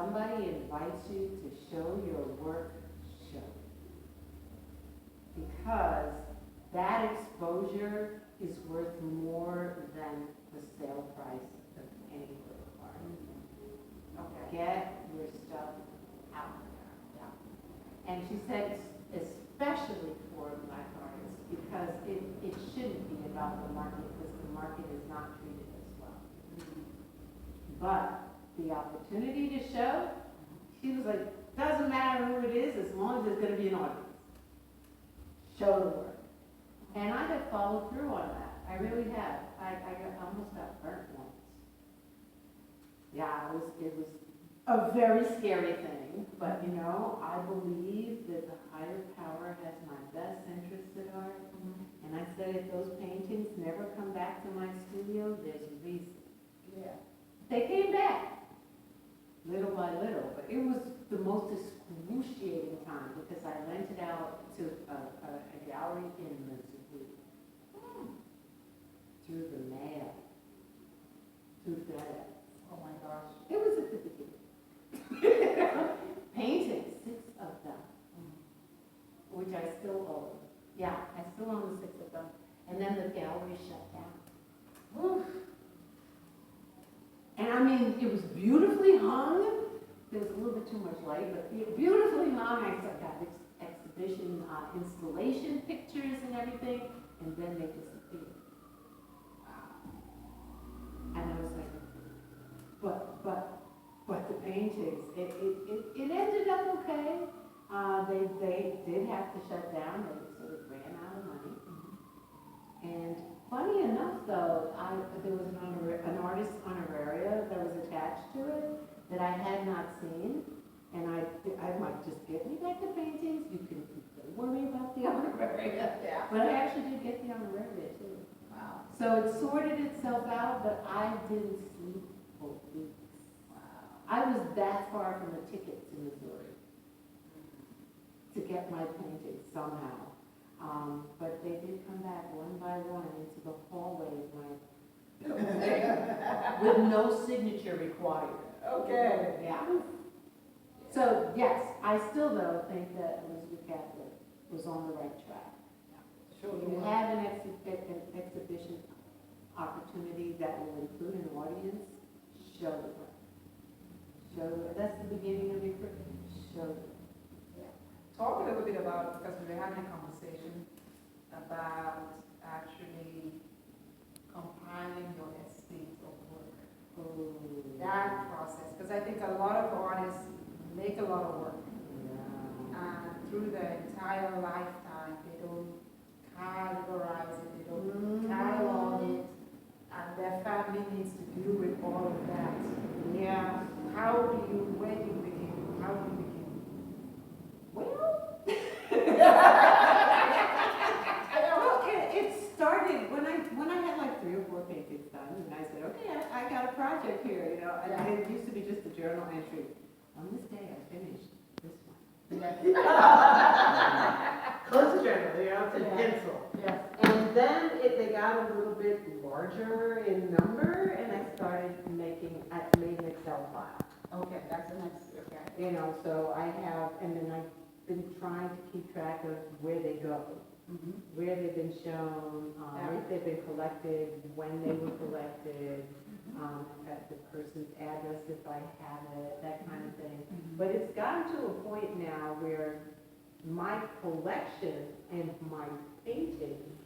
somebody invites you to show your work, show it. Because that exposure is worth more than the sale price of any work of art. Okay. Get your stuff out there. Yeah. And she said, especially for Black artists, because it shouldn't be about the market, because the market is not treated as well. But the opportunity to show, she was like, doesn't matter who it is, as long as there's going to be an audience. Show the work. And I have followed through on that. I really have. I almost got burnt once. Yeah, it was a very scary thing, but you know, I believe that the higher power has my best interests at heart. And I said, if those paintings never come back to my studio, there's a reason. Yeah. They came back, little by little, but it was the most excruciating time because I lent it out to a gallery in Missouri through the mail, through FedEx. Oh my gosh. It was at the beginning. Paintings, 6 of them, which I still own. Yeah, I still own the 6 of them. And then the gallery shut down. Oof. And I mean, it was beautifully hung. There was a little bit too much light, but beautifully hung. I got exhibition, installation pictures and everything, and then they disappeared. And I was like, but the paintings, it ended up okay. They did have to shut down. They sort of ran out of money. And funny enough, though, there was an artist honoraria that was attached to it that I had not seen, and I'm like, just give me back the paintings. You can don't worry about the honoraria. Yeah. But I actually did get the honoraria too. Wow. So it sorted itself out, but I didn't sleep for weeks. Wow. I was that far from a ticket to Missouri to get my paintings somehow. But they did come back one by one into the hallway of my building with no signature required. Okay. Yeah. So yes, I still though think that Elizabeth Catholic was on the right track. Sure. You have an exhibition opportunity that will include an audience, show the work. Show the, that's the beginning of your career. Show the work. Yeah. Talk a little bit about, because we were having a conversation about actually compiling your estate of work. That process, because I think a lot of artists make a lot of work, and through their entire lifetime, they don't categorize it, they don't catalog it, and their family needs to deal with all of that. Yeah. Where do you begin? How do you begin? Well, it started when I had like 3 or 4 paintings done, and I said, okay, I got a project here, you know. And it used to be just a journal entry. On this day, I finished this one. Close the journal, you know, it's a pencil. Yes. And then they got a little bit larger in number, and I made an Excel file. Okay, that's the next, okay. You know, so I have, and then I've been trying to keep track of where they go, where they've been shown, if they've been collected, when they were collected, at the person's address if I have it, that kind of thing. But it's gotten to a point now where my collection and my paintings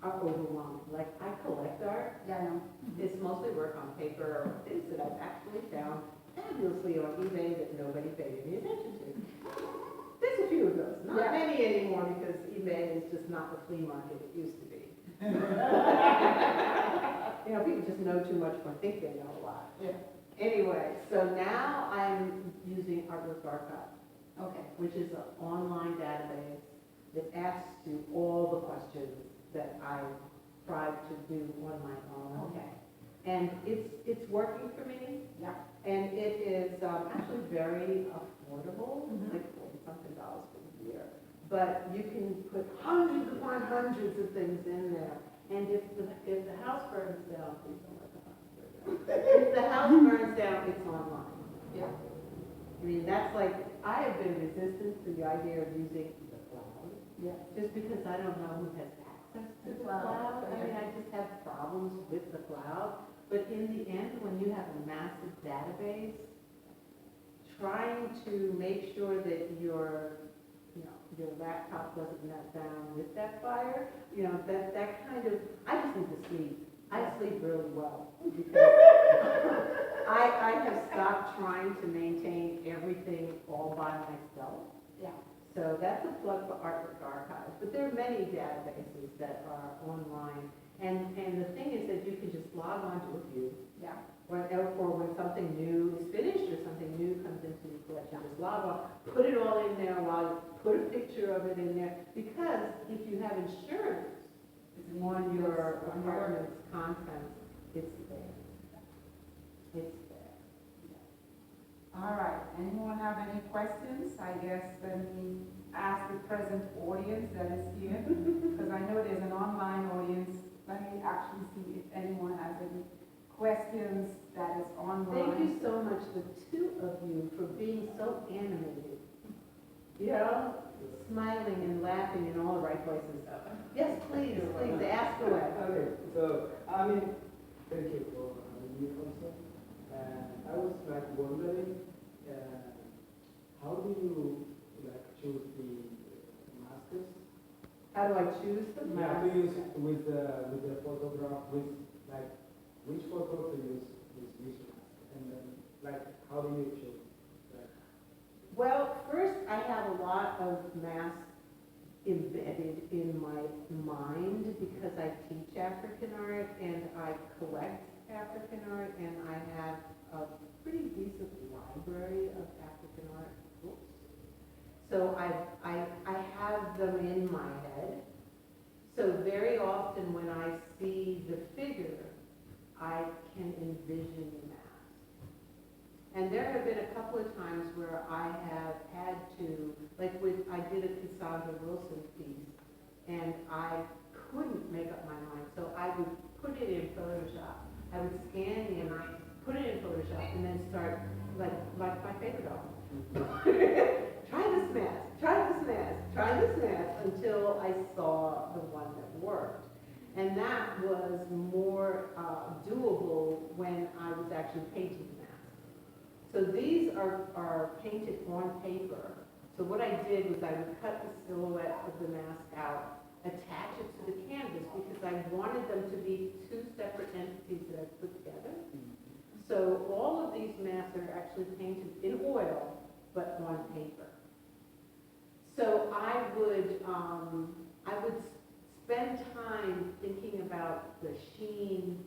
are overwhelming. Like, I collect art. Yeah, I know. It's mostly work on paper or things that I've actually found fabulously on eBay that nobody paid any attention to. There's a few of those. Not many anymore because eBay is just not the flea market it used to be. You know, people just know too much or think they know a lot. Yeah. Anyway, so now I'm using Artwork Archive, Okay. which is an online database that asks you all the questions that I tried to do on my own. Okay. And it's working for me. Yeah. And it is actually very affordable, like $40-something for the year. But you can put hundreds upon hundreds of things in there. And if the house burns down, please don't let the house burn down. If the house burns down, it's online. Yeah. I mean, that's like, I have been resistant to the idea of using the cloud, Yeah. just because I don't know who has access to the cloud. I mean, I just have problems with the cloud. But in the end, when you have a massive database, trying to make sure that your laptop doesn't melt down with that fire, that kind of, I just need to sleep. I sleep really well because I have stopped trying to maintain everything all by myself. Yeah. So that's a plug for Artwork Archives, but there are many databases that are online. And the thing is that you can just log on to a few, Yeah. or when something new is finished or something new comes into the collection, just log on, put it all in there put a picture of it in there, because if you have insurance on your apartment's contents, it's there. It's there. All right, anyone have any questions? I guess let me ask the present audience that is here, because I know there's an online audience. Let me actually see if anyone has any questions that is online. Thank you so much, the two of you, for being so animated. Smiling and laughing in all the right places. Yes, please, ask away. Okay, so, I mean, thank you for having me also. I was like wondering, how do you choose the masks? How do I choose the Yeah, mask? to use with the photograph, which photo to use with which mask? And then, how do you choose that? Well, first, I have a lot of masks embedded in my mind because I teach African art and I collect African art, and I have a pretty decent library of African art books. So I have them in my head. So very often when I see the figure, I can envision the mask. And there have been a couple of times where I have had to, I did a Cassandra Wilson piece, and I couldn't make up my mind. So I would put it in Photoshop. I would scan the image, put it in Photoshop, and then start, like my favorite dog. Try this mask, until I saw the one that worked. And that was more doable when I was actually painting the mask. So these are painted on paper. So what I did was I would cut the silhouette of the mask out, attach it to the canvas, because I wanted them to be two separate entities that I put together. So all of these masks are actually painted in oil, but on paper. So I would spend time thinking about the sheen,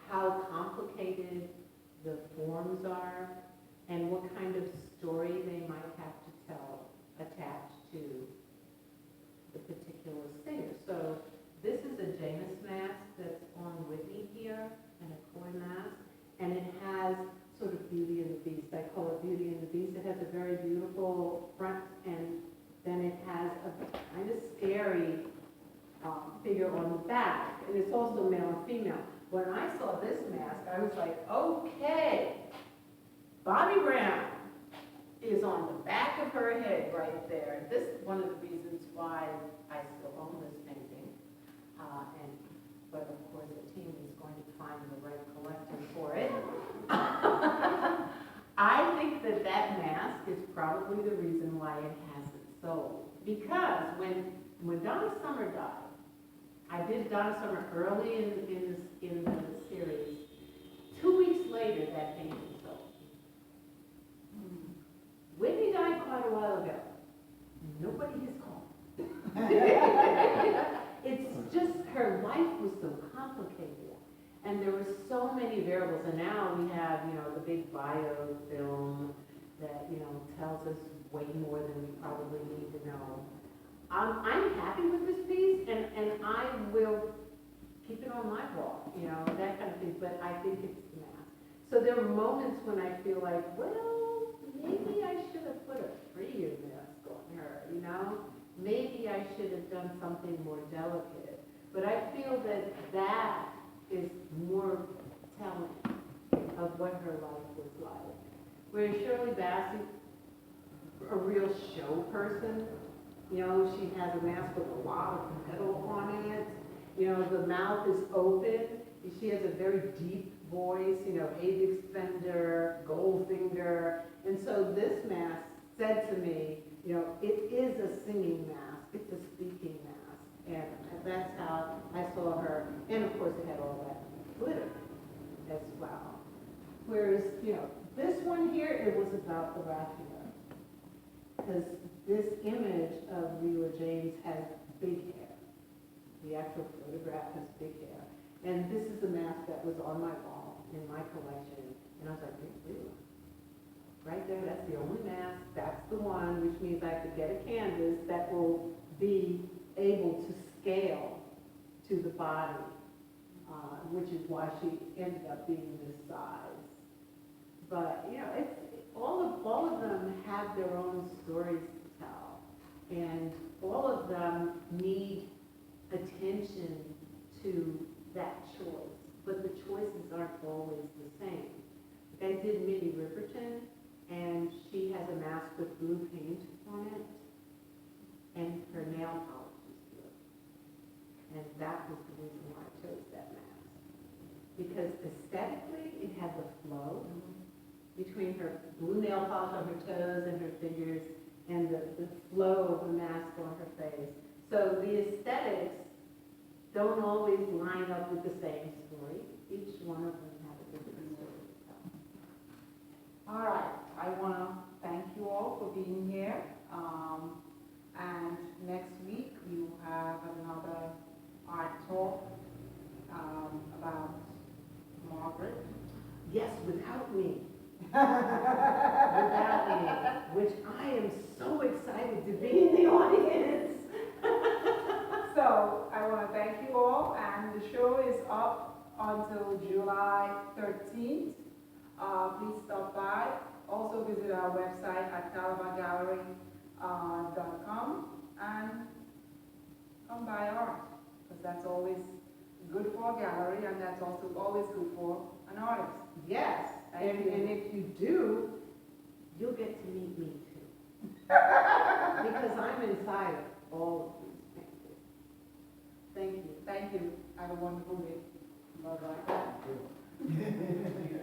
how complicated the forms are, and what kind of story they might have to tell attached to the particular singer. So this is a Janus mask that's on Whitney here, and a koi mask, and it has sort of Beauty and the Beast. I call it Beauty and the Beast. It has a very beautiful front, and then it has a kind of scary figure on the back, and it's also male and female. When I saw this mask, I was like, okay, Bobby Brown is on the back of her head right there. This is one of the reasons why I still own this painting, but of course the team is going to find the right collector for it. I think that mask is probably the reason why it hasn't sold. Because when Donna Summer died, I did Donna Summer early in the series. 2 weeks later, that painting sold. Whitney died quite a while ago. Nobody has called. It's just her life was so complicated, and there were so many variables. And now we have, the big bio film that tells us way more than we probably need to know. I'm happy with this piece, and I will keep it on my wall, that kind of thing, but I think it's the mask. So there are moments when I feel like, well, maybe I should have put a 3-year mask on her, Maybe I should have done something more delicate. But I feel that is more telling of what her life was like. Whereas Shirley Bassey, a real show person, you know, she has a mask with a lot of metal on it. You know, the mouth is open. She has a very deep voice, you know, Apex Fender, Goldfinger. And so this mask said to me, you know, it is a singing mask, it's a speaking mask. And that's how I saw her. And of course it had all that glitter as well. Whereas, you know, this one here, it was about the Raphael. Because this image of Leela James has big hair. The actual photograph has big hair. And this is the mask that was on my wall in my collection. And I was like, Leela. Right there, that's the only mask, that's the one, which means I have to get a canvas that will be able to scale to the body, which is why she ended up being this size. But, you know, it's, all of them have their own stories to tell. And all of them need attention to that choice. But the choices aren't always the same. I did Minnie Riperton, and she has a mask with blue paint on it, and her nail polish is blue. And that was the reason why I chose that mask. Because aesthetically, it had the flow between her blue nail polish on her toes and her fingers, and the flow of the mask on her face. So the aesthetics don't always line up with the same story. Each one of them have a different story to tell. All right, I want to thank you all for being here. And next week, we will have another art talk about Margaret. Yes, without me. Without me, which I am so excited to be in the audience. So I want to thank you all, and the show is up until July 13th. Please stop by. Also visit our website at calabargallery.com and come buy art, because that's always good for a gallery, and that's also always good for an artist. Yes, and if you do, you'll get to meet me too. Because I'm inside of all of these paintings. Thank you. Thank you. Have a wonderful day. Bye-bye.